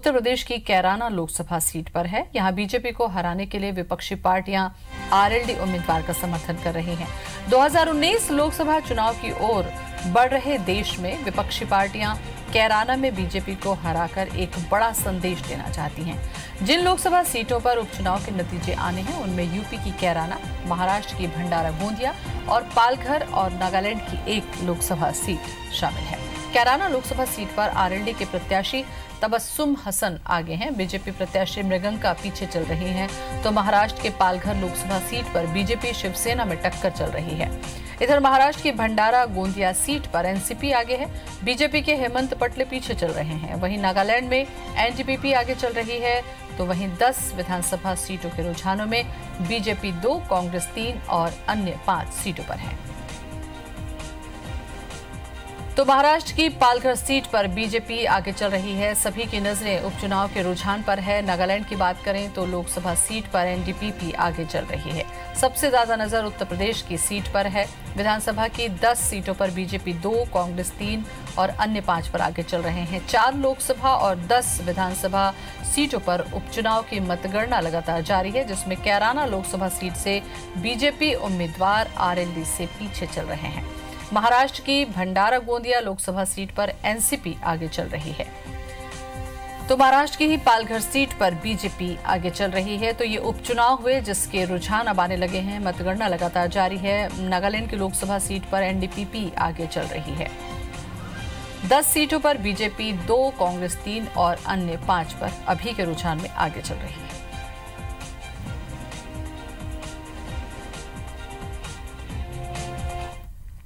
उत्तर प्रदेश की कैराना लोकसभा सीट पर है। यहां बीजेपी को हराने के लिए विपक्षी पार्टियां आरएलडी उम्मीदवार का समर्थन कर रही हैं। 2019 लोकसभा चुनाव की ओर बढ़ रहे देश में विपक्षी पार्टियां कैराना में बीजेपी को हराकर एक बड़ा संदेश देना चाहती हैं। जिन लोकसभा सीटों पर उपचुनाव के नतीजे आने हैं उनमें यूपी की कैराना, महाराष्ट्र की भंडारा गोंदिया और पालघर और नागालैंड की एक लोकसभा सीट शामिल है। कैराना लोकसभा सीट पर आरएलडी के प्रत्याशी तबस्सुम हसन आगे हैं। बीजेपी प्रत्याशी मृगंका पीछे चल रही हैं, तो महाराष्ट्र के पालघर लोकसभा सीट पर बीजेपी शिवसेना में टक्कर चल रही है। इधर महाराष्ट्र की भंडारा गोंदिया सीट पर एनसीपी आगे है। बीजेपी के हेमंत पटले पीछे चल रहे हैं। वहीं नागालैंड में एनडीपीपी आगे चल रही है, तो वहीं 10 विधानसभा सीटों के रुझानों में बीजेपी 2, कांग्रेस 3 और अन्य 5 सीटों पर है। तो महाराष्ट्र की पालघर सीट पर बीजेपी आगे चल रही है। सभी की नजरें उपचुनाव के रुझान पर है। नागालैंड की बात करें तो लोकसभा सीट पर एनडीपीपी आगे चल रही है। सबसे ज्यादा नजर उत्तर प्रदेश की सीट पर है। विधानसभा की 10 सीटों पर बीजेपी 2, कांग्रेस 3 और अन्य 5 पर आगे चल रहे हैं। 4 लोकसभा और 10 विधानसभा सीटों पर उपचुनाव की मतगणना लगातार जारी है, जिसमें कैराना लोकसभा सीट से बीजेपी उम्मीदवार आरएलडी से पीछे चल रहे हैं। महाराष्ट्र की भंडारा गोंदिया लोकसभा सीट पर एनसीपी आगे चल रही है, तो महाराष्ट्र की ही पालघर सीट पर बीजेपी आगे चल रही है। तो ये उपचुनाव हुए जिसके रुझान अब आने लगे हैं। मतगणना लगातार जारी है। नागालैंड की लोकसभा सीट पर एनडीपीपी आगे चल रही है। 10 सीटों पर बीजेपी 2, कांग्रेस 3 और अन्य 5 पर अभी के रुझान में आगे चल रही है।